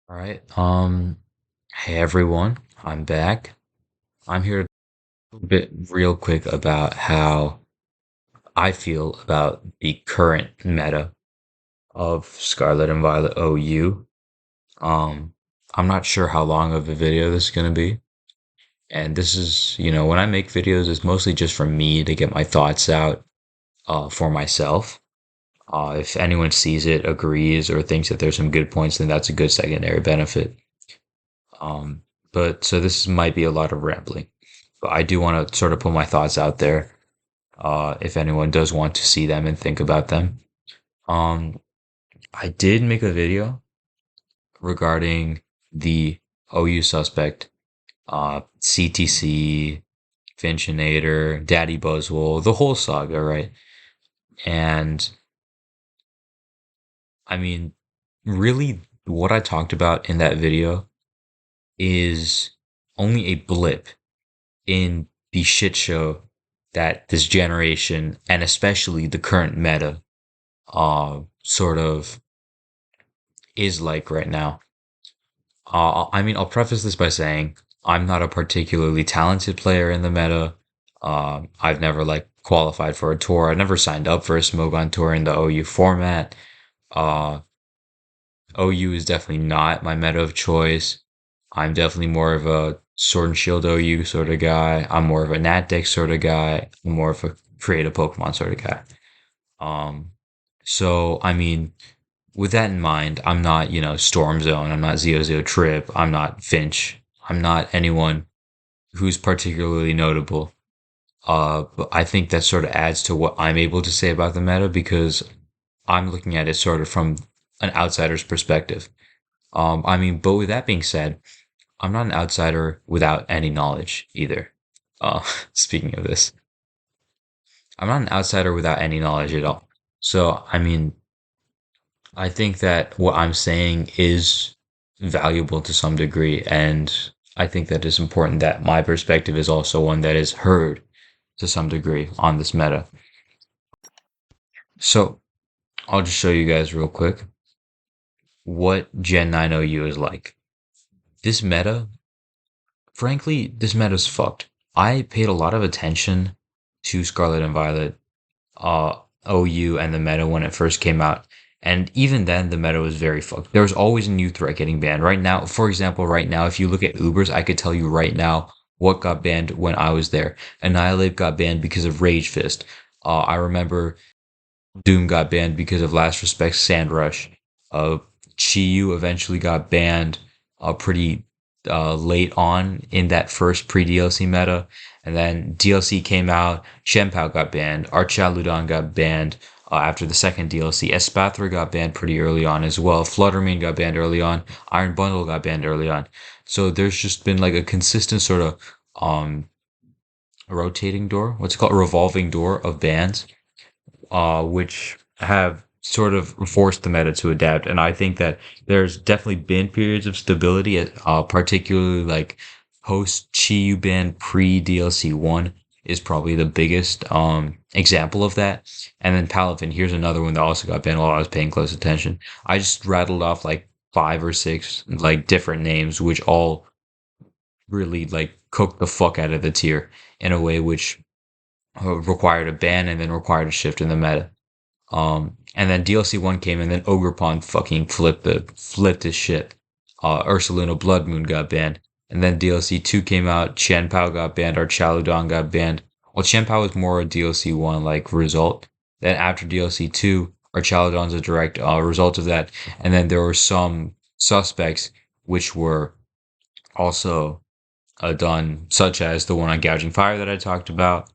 All right. Hey everyone, I'm back. I'm here to talk a bit real quick about how I feel about the current meta of Scarlet and Violet OU. Um, I'm not sure how long of a video this is gonna be. And this is, when I make videos, it's mostly just for me to get my thoughts out, for myself. If anyone sees it, agrees, or thinks that there's some good points, then that's a good secondary benefit. Um, but so this might be a lot of rambling, but I do want to sort of put my thoughts out there. If anyone does want to see them and think about them. Um, I did make a video regarding the OU suspect, CTC, Finchinator, Daddy Buzzwole, the whole saga, right? And I mean, really, what I talked about in that video is only a blip in the shit show that this generation and especially the current meta sort of is like right now. I mean, I'll preface this by saying I'm not a particularly talented player in the meta. I've never like qualified for a tour. I never signed up for a smogon tour in the OU format. Uh, OU is definitely not my meta of choice. I'm definitely more of a Sword and Shield OU sort of guy. I'm more of a Nat deck sort of guy. I'm more of a create a Pokemon sort of guy. Um, so I mean, with that in mind, I'm not, Storm Zone. I'm not Zeo Trip. I'm not Finch. I'm not anyone who's particularly notable. But I think that sort of adds to what I'm able to say about the meta because I'm looking at it sort of from an outsider's perspective. I mean, but with that being said, I'm not an outsider without any knowledge either. Speaking of this, I'm not an outsider without any knowledge at all. So, I mean, I think that what I'm saying is valuable to some degree, and I think that it's important that my perspective is also one that is heard to some degree on this meta. So, I'll just show you guys real quick what Gen 9 OU is like. This meta, frankly, this meta's fucked. I paid a lot of attention to Scarlet and Violet, OU, and the meta when it first came out. And even then, the meta was very fucked. There was always a new threat getting banned. Right now, for example, right now, if you look at Ubers, I could tell you right now what got banned when I was there. Annihilate got banned because of Rage Fist. I remember Doom got banned because of Last Respect Sand Rush. Uh, Chiyu eventually got banned pretty late on in that first pre DLC meta. And then DLC came out, Shenpao got banned, Archaludon got banned after the second DLC. Espathra got banned pretty early on as well. Fluttermane got banned early on. Iron Bundle got banned early on. So there's just been like a consistent sort of um, rotating door, what's it called, a revolving door of bans which have sort of forced the meta to adapt. And I think that there's definitely been periods of stability, particularly like post Chiyu ban pre DLC 1 is probably the biggest example of that. And then Palafin, here's another one that also got banned while I was paying close attention. I just rattled off like five or six like different names, which all really like cooked the fuck out of the tier in a way which required a ban and then required a shift in the meta. And then DLC 1 came and then Ogerpon fucking flipped his shit. Ursaluna Blood Moon got banned. And then DLC 2 came out, Qianpao got banned, or Chaludon got banned. Well, Qianpao was more a DLC 1 like result. Then after DLC 2, or Chaludon's a direct result of that. And then there were some suspects which were also done, such as the one on Gouging Fire that I talked about,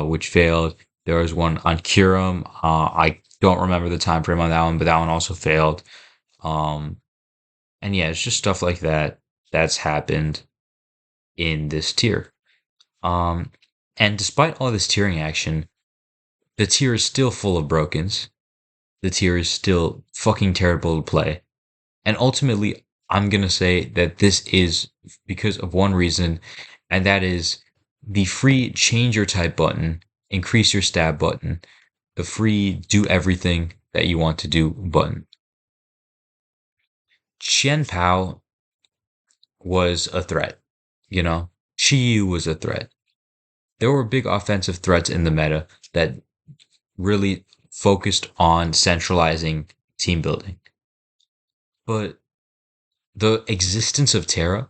which failed. There was one on Curum. I don't remember the time frame on that one, but that one also failed. Um, and yeah, it's just stuff like that that's happened in this tier. Um, and despite all this tiering action, the tier is still full of brokens. The tier is still fucking terrible to play. And ultimately, I'm going to say that this is because of one reason, and that is the free change your type button, increase your stab button, the free do everything that you want to do button. Qian Pao was a threat. You know, Chi was a threat. There were big offensive threats in the meta that really focused on centralizing team building. But the existence of Terra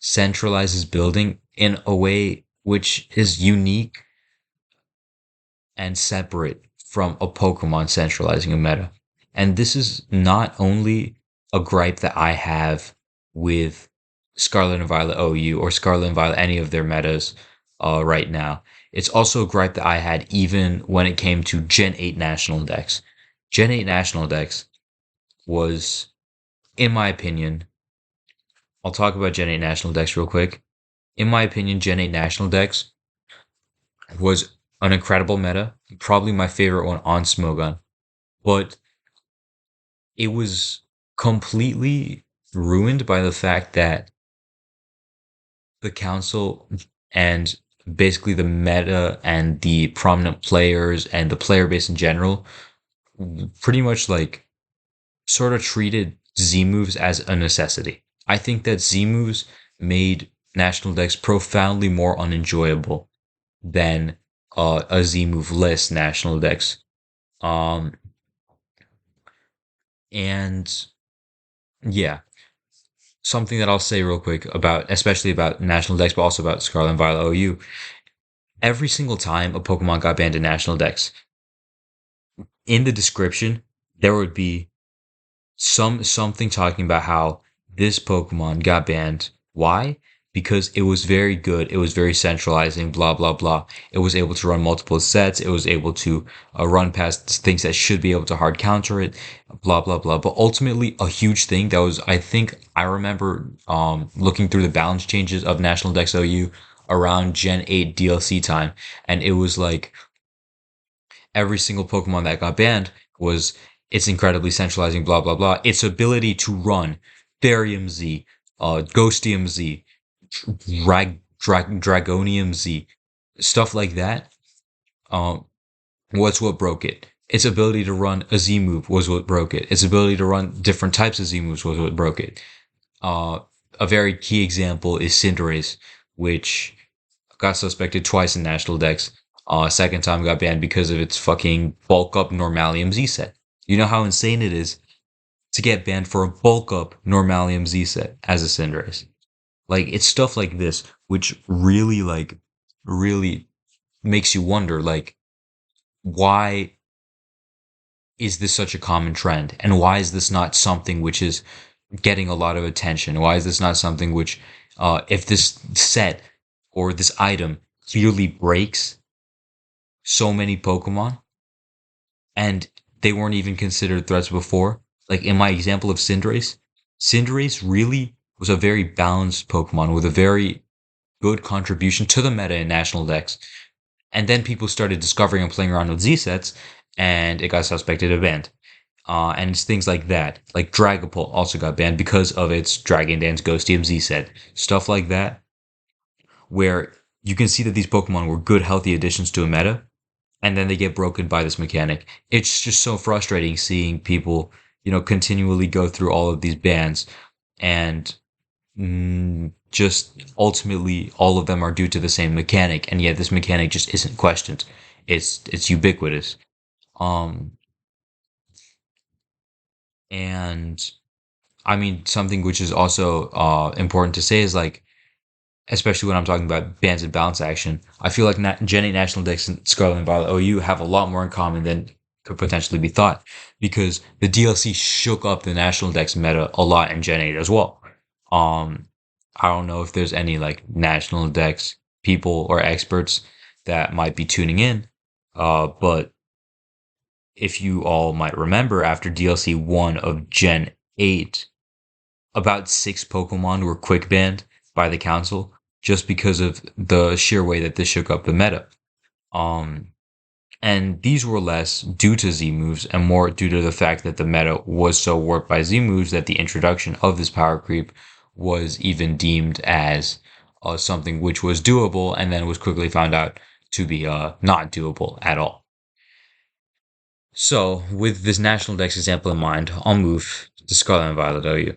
centralizes building in a way which is unique and separate from a Pokemon centralizing a meta. And this is not only a gripe that I have with Scarlet and Violet OU or Scarlet and Violet any of their metas right now. It's also a gripe that I had even when it came to Gen 8 National Dex. Gen 8 National Dex was, in my opinion, I'll talk about Gen 8 National Dex real quick. In my opinion, Gen 8 National Dex was an incredible meta, probably my favorite one on Smogon, but it was completely ruined by the fact that the council and basically the meta and the prominent players and the player base in general pretty much like sort of treated Z moves as a necessity. I think that Z moves made National Dex profoundly more unenjoyable than a Z move less National Dex. Um, and yeah, something that I'll say real quick about, especially about National Dex, but also about Scarlet and Violet OU. Every single time a Pokemon got banned in National Dex, in the description there would be something talking about how this Pokemon got banned. Why? Because it was very good. It was very centralizing. Blah blah blah. It was able to run multiple sets. It was able to run past things that should be able to hard counter it. Blah blah blah. But ultimately, a huge thing that was, I think, I remember looking through the balance changes of National Dex OU around Gen 8 DLC time, and it was like every single Pokemon that got banned was its incredibly centralizing, blah blah blah. Its ability to run Therium Z, Ghostium Z, Dragonium Z, stuff like that. Um, was what broke it. Its ability to run a Z move was what broke it. Its ability to run different types of Z moves was what broke it. Uh, a very key example is Cinderace, which got suspected twice in National Dex. Second time got banned because of its fucking bulk up Normalium Z set. You know how insane it is to get banned for a bulk up Normalium Z set as a Cinderace. Like, it's stuff like this which really really makes you wonder, like, why is this such a common trend, and why is this not something which is getting a lot of attention? Why is this not something which, if this set or this item clearly breaks so many Pokemon and they weren't even considered threats before? Like in my example of Cinderace, Cinderace really was a very balanced Pokemon with a very good contribution to the meta in National Dex. And then people started discovering and playing around with Z sets, and it got suspected of banned. And it's things like that. Like Dragapult also got banned because of its Dragon Dance Ghostium Z set. Stuff like that, where you can see that these Pokemon were good, healthy additions to a meta, and then they get broken by this mechanic. It's just so frustrating seeing people, continually go through all of these bans, and just ultimately all of them are due to the same mechanic, and yet this mechanic just isn't questioned. It's ubiquitous. Um, and I mean, something which is also important to say is like, especially when I'm talking about bans and balance action, I feel like Gen 8 National Dex and Scarlet and Violet OU have a lot more in common than could potentially be thought, because the DLC shook up the National Dex meta a lot in Gen 8 as well. Um, I don't know if there's any like National Dex people or experts that might be tuning in, but if you all might remember, after DLC 1 of Gen 8, about 6 Pokemon were quick banned by the council just because of the sheer way that this shook up the meta. Um, and these were less due to Z moves and more due to the fact that the meta was so warped by Z moves that the introduction of this power creep was even deemed as something which was doable, and then was quickly found out to be not doable at all. So, with this National Dex example in mind, I'll move to Scarlet and Violet OU.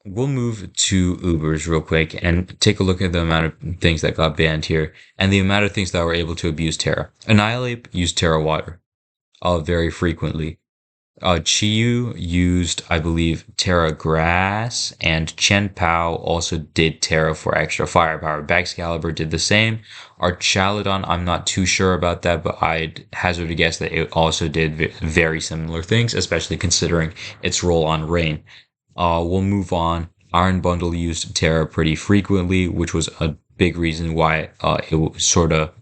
we'll move to Ubers real quick and take a look at the amount of things that got banned here and the amount of things that were able to abuse Terra. Annihilate used Terra water very frequently. Chiyu used, I believe, Terra Grass, and Chen Pao also did Terra for extra firepower. Baxcalibur did the same. Archaludon, I'm not too sure about that, but I'd hazard a guess that it also did very similar things, especially considering its role on Rain. We'll move on. Iron Bundle used Terra pretty frequently, which was a big reason why it was sort of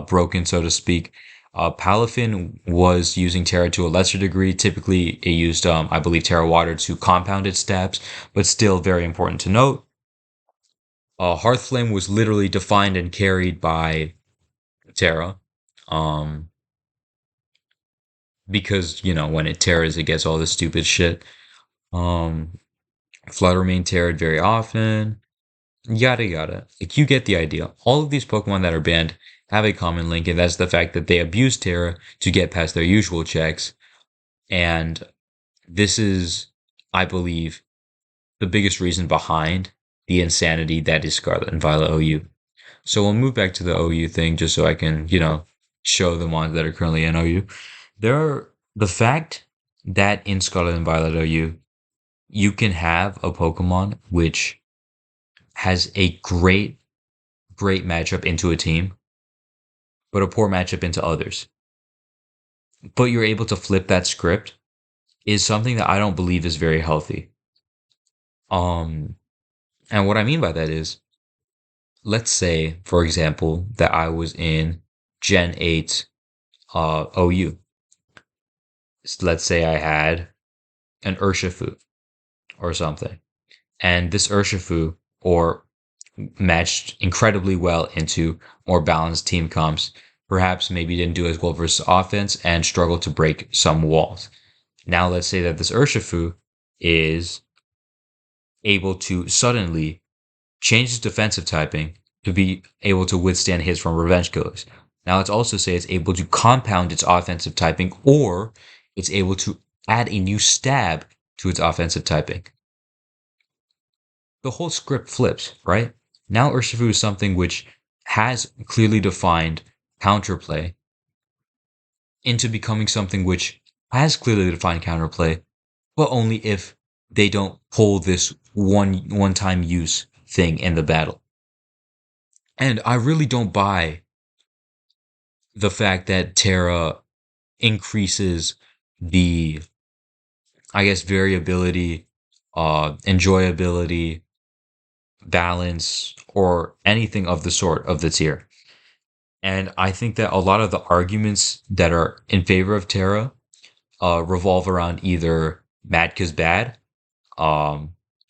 broken, so to speak. Palafin was using Terra to a lesser degree. Typically, it used, I believe, Terra Water to compound its stabs, but still very important to note. Hearthflame was literally defined and carried by Terra, um, because when it terras, it gets all this stupid shit. Um, Flutter Mane terrored very often. Yada yada. Like, you get the idea. All of these Pokemon that are banned have a common link, and that's the fact that they abuse Terra to get past their usual checks. And this is, I believe, the biggest reason behind the insanity that is Scarlet and Violet OU. So we'll move back to the OU thing just so I can, show the ones that are currently in OU. The fact that in Scarlet and Violet OU, you can have a Pokemon which has a great matchup into a team, but a poor matchup into others. But you're able to flip that script is something that I don't believe is very healthy. Um, and what I mean by that is, let's say, for example, that I was in Gen 8 OU. Let's say I had an Urshifu or something. And this Urshifu, or matched incredibly well into more balanced team comps, perhaps maybe didn't do as well versus offense and struggled to break some walls. Now let's say that this Urshifu is able to suddenly change its defensive typing to be able to withstand hits from Revenge Killers. Now let's also say it's able to compound its offensive typing, or it's able to add a new stab to its offensive typing. The whole script flips, right? Now Urshifu is something which has clearly defined counterplay into becoming something which has clearly defined counterplay, but only if they don't pull this one time use thing in the battle. And I really don't buy the fact that Terra increases the, I guess, variability, enjoyability, balance, or anything of the sort of the tier. And I think that a lot of the arguments that are in favor of Terra revolve around either Matka's bad,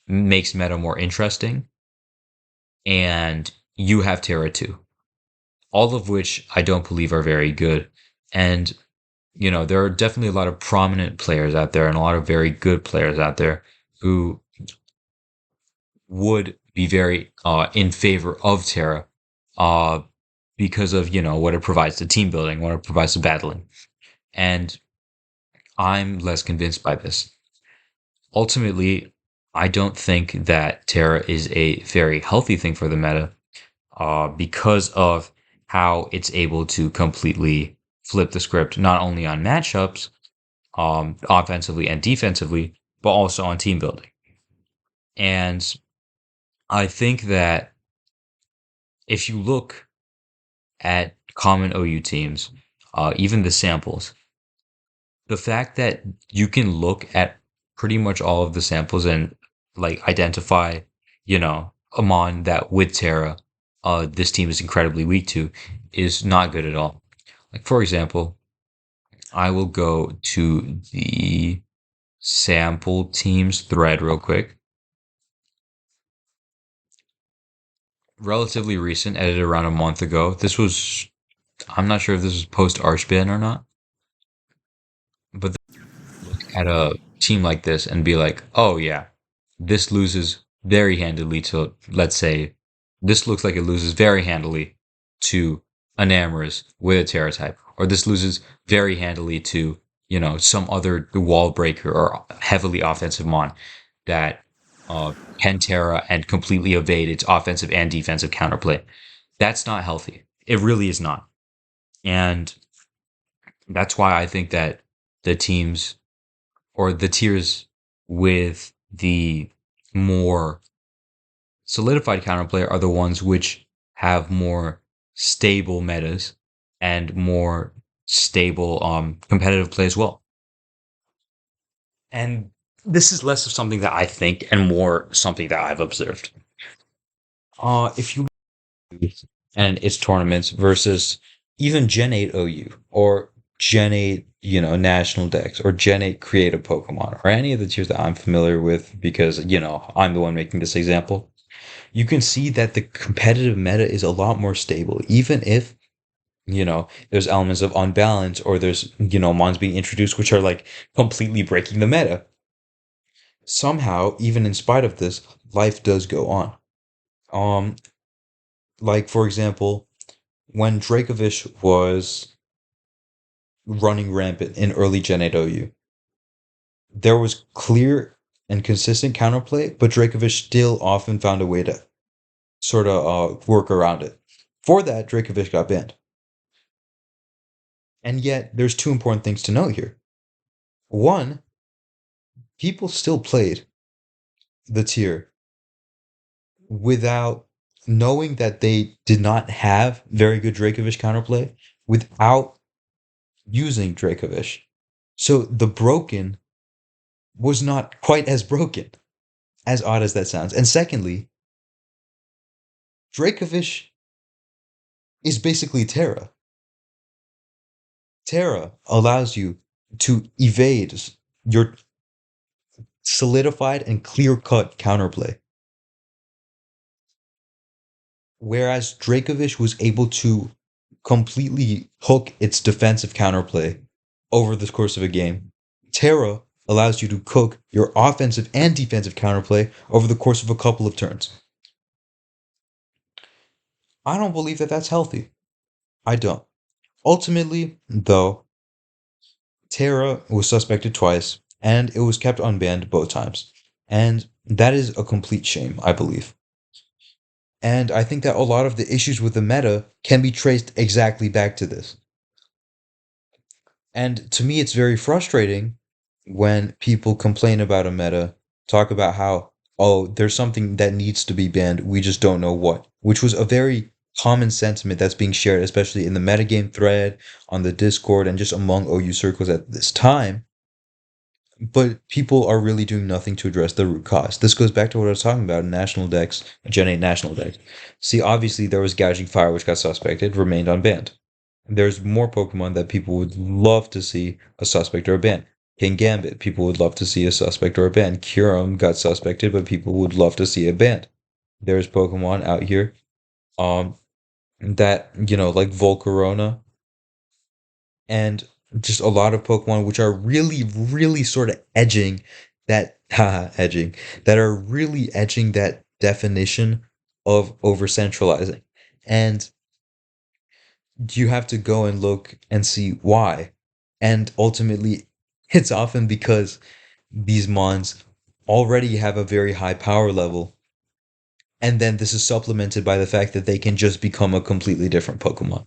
makes meta more interesting, and you have Terra too. All of which I don't believe are very good. And, there are definitely a lot of prominent players out there and a lot of very good players out there who would be very in favor of Terra uh, because of, what it provides to team building, what it provides to battling. And I'm less convinced by this. Ultimately, I don't think that Terra is a very healthy thing for the meta because of how it's able to completely flip the script, not only on matchups, offensively and defensively, but also on team building. And I think that if you look at common OU teams, even the samples, the fact that you can look at pretty much all of the samples and like identify, Amon that with Terra, this team is incredibly weak to, is not good at all. Like, for example, I will go to the sample teams thread real quick. Relatively recent, edited around a month ago. I'm not sure if this was post Archbin or not, but look at a team like this and be like, oh yeah, this loses very handily to, let's say, this looks like it loses very handily to Enamorous with a Terra type, or this loses very handily to, some other wall breaker or heavily offensive mon that Pantera and completely evade its offensive and defensive counterplay. That's not healthy. It really is not. And that's why I think that the teams or the tiers with the more solidified counterplay are the ones which have more stable metas and more stable competitive play as well. And this is less of something that I think and more something that I've observed. If you and its tournaments versus even Gen 8 OU or Gen 8, national decks or Gen 8 creative Pokemon or any of the tiers that I'm familiar with because, I'm the one making this example. You can see that the competitive meta is a lot more stable, even if, there's elements of unbalance or there's, mons being introduced which are like completely breaking the meta. Somehow, even in spite of this, life does go on. Um, like for example, when Dracovish was running rampant in early Gen 8 OU, there was clear and consistent counterplay, but Dracovish still often found a way to sort of work around it. For that, Dracovish got banned. And yet, there's two important things to note here. One, people still played the tier without knowing that they did not have very good Dracovish counterplay without using Dracovish. So the broken was not quite as broken, as odd as that sounds. And secondly, Dracovish is basically Terra. Terra allows you to evade your solidified and clear cut counterplay. Whereas Dracovish was able to completely hook its defensive counterplay over the course of a game, Terra allows you to cook your offensive and defensive counterplay over the course of a couple of turns. I don't believe that that's healthy. I don't. Ultimately, though, Terra was suspected twice, and it was kept unbanned both times. And that is a complete shame, I believe. And I think that a lot of the issues with the meta can be traced exactly back to this. And to me, it's very frustrating when people complain about a meta, talk about how, oh, there's something that needs to be banned, we just don't know what, which was a very common sentiment that's being shared, especially in the metagame thread, on the Discord, and just among OU circles at this time. But people are really doing nothing to address the root cause. This goes back to what I was talking about in national decks, Gen 8 national decks. See, obviously, there was Gouging Fire, which got suspected, remained unbanned. There's more Pokemon that people would love to see a suspect or a ban. King Gambit, people would love to see a suspect or a ban. Kyurem got suspected, but people would love to see it banned. There's Pokemon out here, um, that like Volcarona, and just a lot of Pokemon which are really, really sort of edging that edging that are really edging that definition of over centralizing. And you have to go and look and see why. And ultimately, it's often because these mons already have a very high power level. And then this is supplemented by the fact that they can just become a completely different Pokemon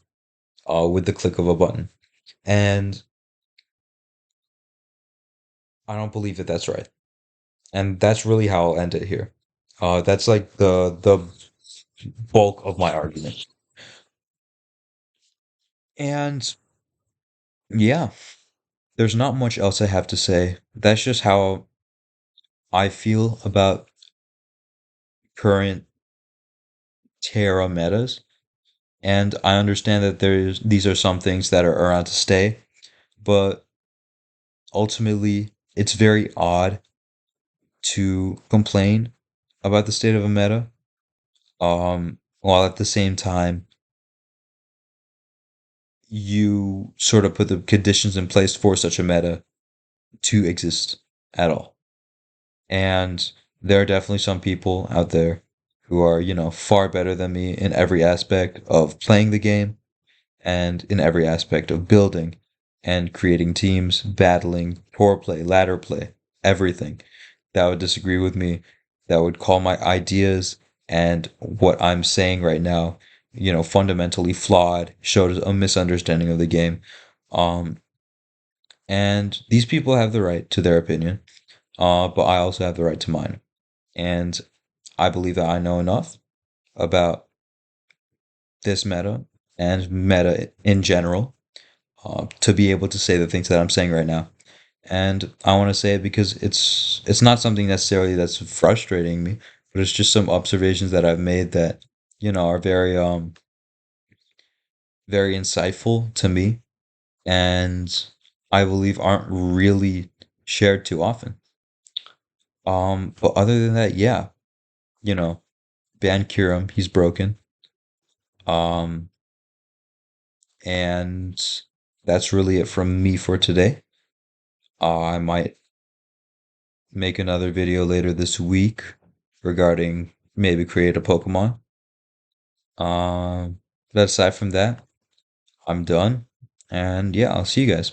with the click of a button. And I don't believe that that's right. And that's really how I'll end it here. That's like the bulk of my argument. And yeah, there's not much else I have to say. That's just how I feel about current Terra metas. And I understand that these are some things that are around to stay, but ultimately it's very odd to complain about the state of a meta, while at the same time you sort of put the conditions in place for such a meta to exist at all. And there are definitely some people out there who are, far better than me in every aspect of playing the game and in every aspect of building and creating teams, battling, core play, ladder play, everything that would disagree with me that would call my ideas and what I'm saying right now, fundamentally flawed, showed a misunderstanding of the game. Um, and these people have the right to their opinion, but I also have the right to mine. And I believe that I know enough about this meta and meta in general to be able to say the things that I'm saying right now. And I want to say it because it's not something necessarily that's frustrating me, but it's just some observations that I've made that are very insightful to me, and I believe aren't really shared too often. But other than that, yeah, you know, ban Kiram, he's broken. Um, and that's really it from me for today. I might make another video later this week regarding maybe create a Pokemon. But aside from that, I'm done. And yeah, I'll see you guys.